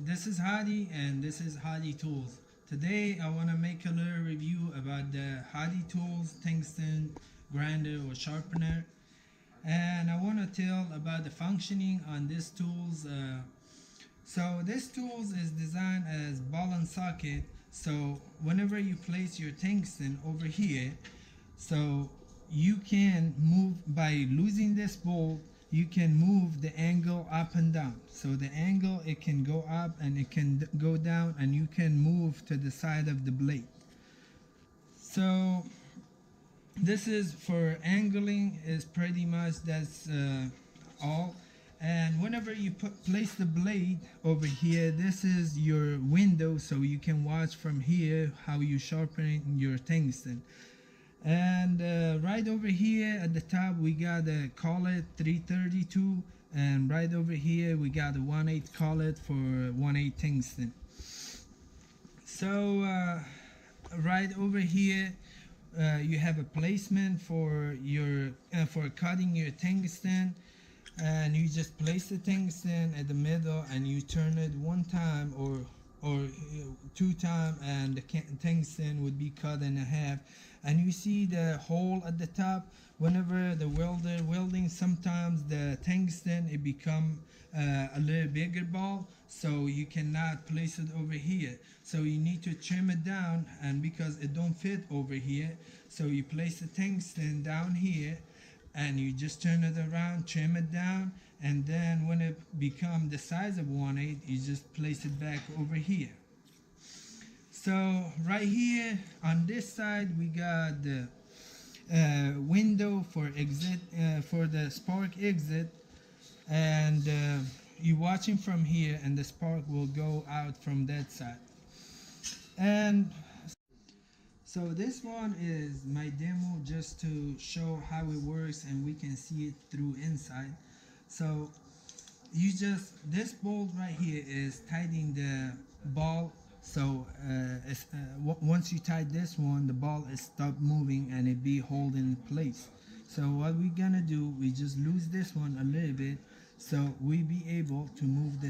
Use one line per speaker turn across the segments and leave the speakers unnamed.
This is Hadi and this is Hadi Tools. Today I want to make a little review about the Hadi Tools Tungsten Grinder or Sharpener, and I want to tell about the functioning on this tools. So this tools is designed as ball and socket. So whenever you place your tungsten over here, so you can move by losing this bolt, you can move the angle up and down. So the angle, it can go up and it can go down, and you can move to the side of the blade. So this is for angling, is pretty much that's all. And whenever you place the blade over here, this is your window, so you can watch from here how you sharpen your tungsten. And right over here at the top we got a collet 332, and right over here we got a 1/8 collet for 1/8 tungsten. So right over here you have a placement for your for cutting your tungsten, and you just place the tungsten at the middle and you turn it one time or two times, and the tungsten would be cut in half. And you see the hole at the top. Whenever the welder welding, sometimes the tungsten it become a little bigger ball, so you cannot place it over here, so you need to trim it down. And because it don't fit over here, so you place the tungsten down here and you just turn it around, trim it down, and then when it become the size of 1/8, you just place it back over here. So right here on this side we got the window for exit, for the spark exit, and you're watching from here, and the spark will go out from that side. And so this one is my demo just to show how it works, and we can see it through inside. So you just, this bolt right here is tightening the ball. So once you tie this one, the ball is stop moving and it be holding in place. So what we're gonna do, we just lose this one a little bit, so we be able to move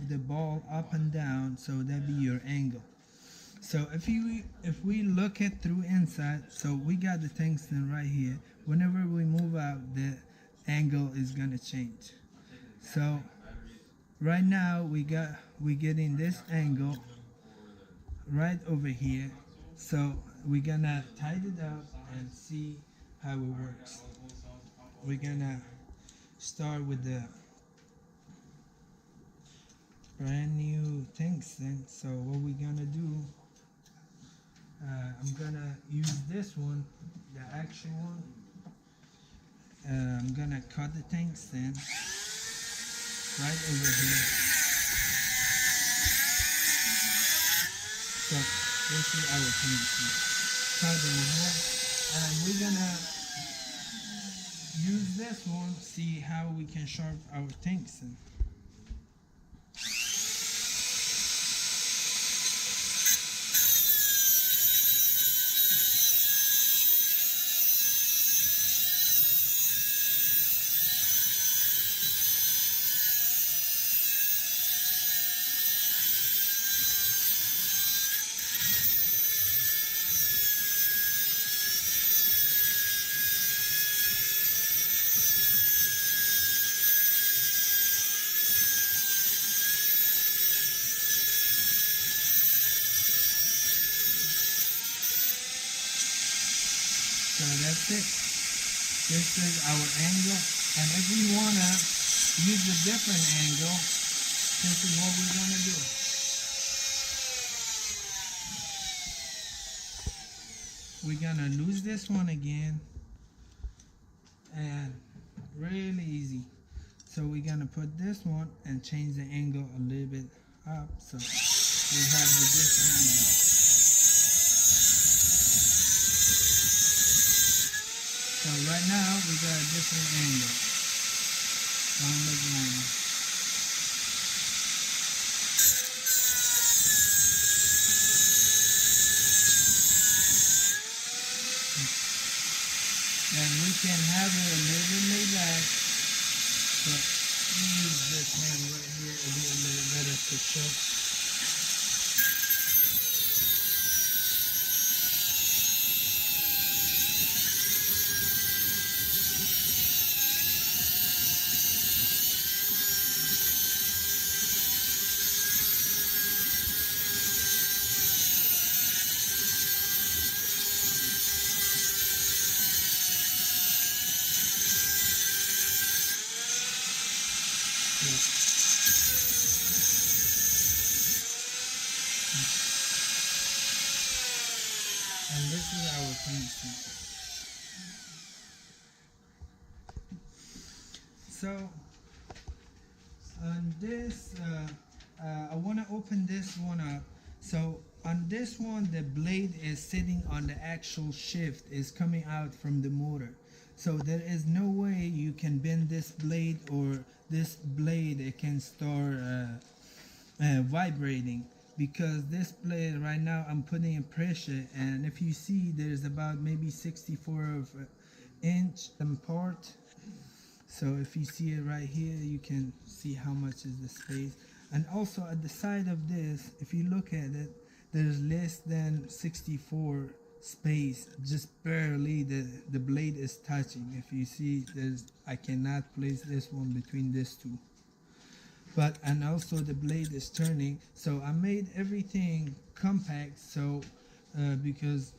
the ball up and down, so that be your angle. So if we look at through inside, so we got the tungsten right here. Whenever we move out, the angle is gonna change. So right now we getting this angle right over here. So we're gonna tighten it up and see how it works. We're gonna start with the brand new tungsten. So what we're gonna do, I'm gonna use this one, the actual one. I'm gonna cut the tungsten right over here. So this is our tungsten cut in half, and we're gonna use this one, see how we can sharpen our tungsten. So that's it. This is our angle, and if we wanna use a different angle, this is what we're gonna do. We're gonna lose this one again, and really easy. So we're gonna put this one and change the angle a little bit up, so we have the different angle. So right now we got a different angle on the ground. And we can have it a little bit laid back, but use this hand right here to be a little better to show. And this is our tungsten. So on this, I want to open this one up. So on this one, the blade is sitting on the actual shift, is coming out from the motor. So there is no way you can bend this blade, or this blade it can start vibrating, because this blade right now I'm putting in pressure, and if you see there's about maybe 64 of inch part. So if you see it right here, you can see how much is the space. And also at the side of this, if you look at it, there's less than 64 space, just barely the blade is touching. If you see, I cannot place this one between these two. But and also the blade is turning, so I made everything compact, so because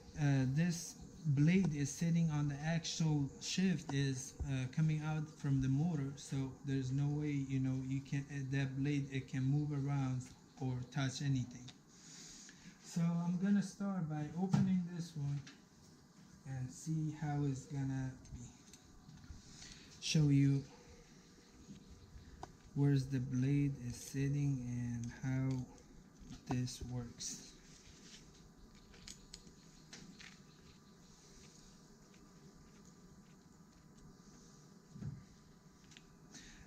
this blade is sitting on the actual shift, is coming out from the motor, so there's no way, you know, you can, that blade it can move around or touch anything. So I'm gonna start by opening this one and see how it's gonna be. Show you where's the blade is sitting and how this works.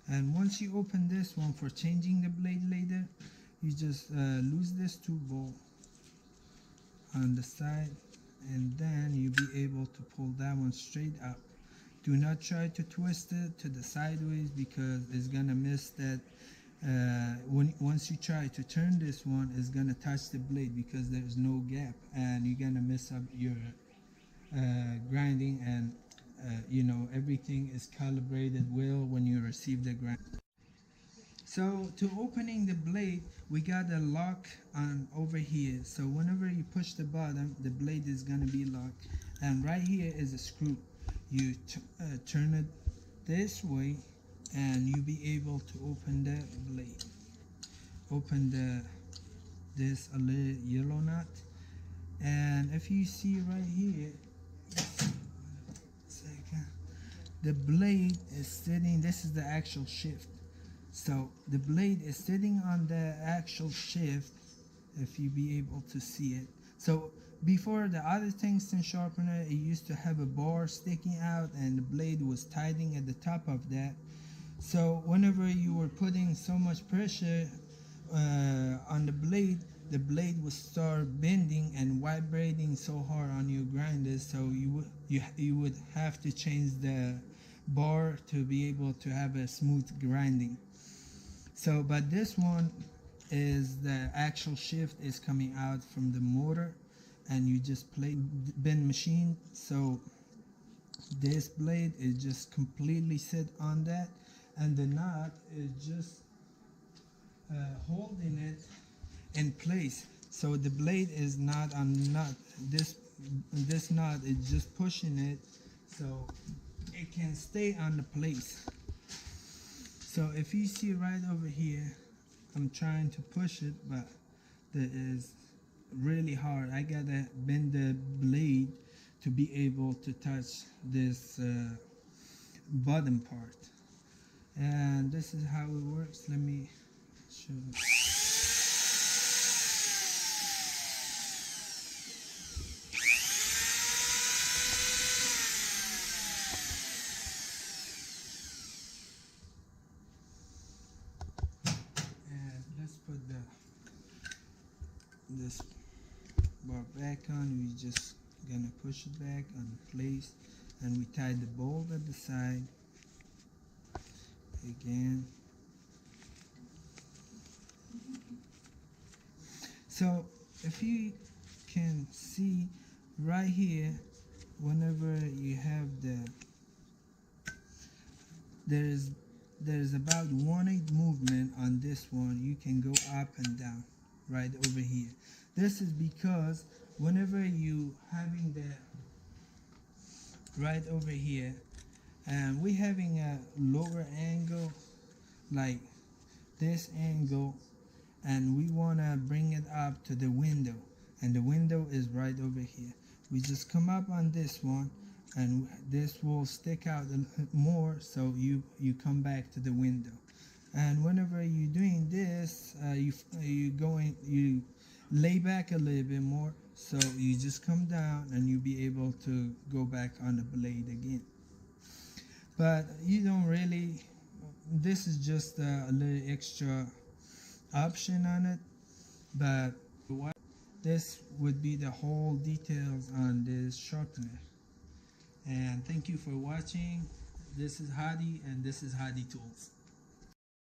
And once you open this one, for changing the blade later, you just lose this 2 bolt on the side, and then you'll be able to pull that one straight up. Do not try to twist it to the sideways, because it's gonna miss that. Once you try to turn this one, it's gonna touch the blade because there's no gap, and you're gonna mess up your grinding, and you know, everything is calibrated well when you receive the grind. So to opening the blade, we got a lock on over here. So whenever you push the bottom, the blade is gonna be locked, and right here is a screw. You turn it this way, and you'll be able to open the blade. Open this a little yellow nut, and if you see right here, the blade is sitting, this is the actual shift. So the blade is sitting on the actual shift, if you be able to see it. So before, the other tungsten sharpener, it used to have a bar sticking out, and the blade was tightening at the top of that. So whenever you were putting so much pressure on the blade would start bending and vibrating so hard on your grinders, so you would have to change the bar to be able to have a smooth grinding. So but this one is the actual shift is coming out from the motor, and you just play bend machine, so this blade is just completely sit on that, and the knot is just holding it in place. So the blade is not on nut. This knot is just pushing it, so it can stay on the place. So if you see right over here, I'm trying to push it, but that is really hard. I gotta bend the blade to be able to touch this bottom part. And this is how it works. Let me show you. This bar back on, we just gonna push it back on place, and we tie the bolt at the side again. So if you can see right here, whenever you have there's about 1/8 movement on this one. You can go up and down right over here. This is because whenever you having the right over here, and we having a lower angle like this angle, and we want to bring it up to the window, and the window is right over here. We just come up on this one, and this will stick out more, so you come back to the window. And whenever you're doing this, you lay back a little bit more, so you just come down and you'll be able to go back on the blade again. But you don't really, this is just a little extra option on it. But this would be the whole details on this sharpener. And thank you for watching. This is Hadi, and this is Hadi Tools.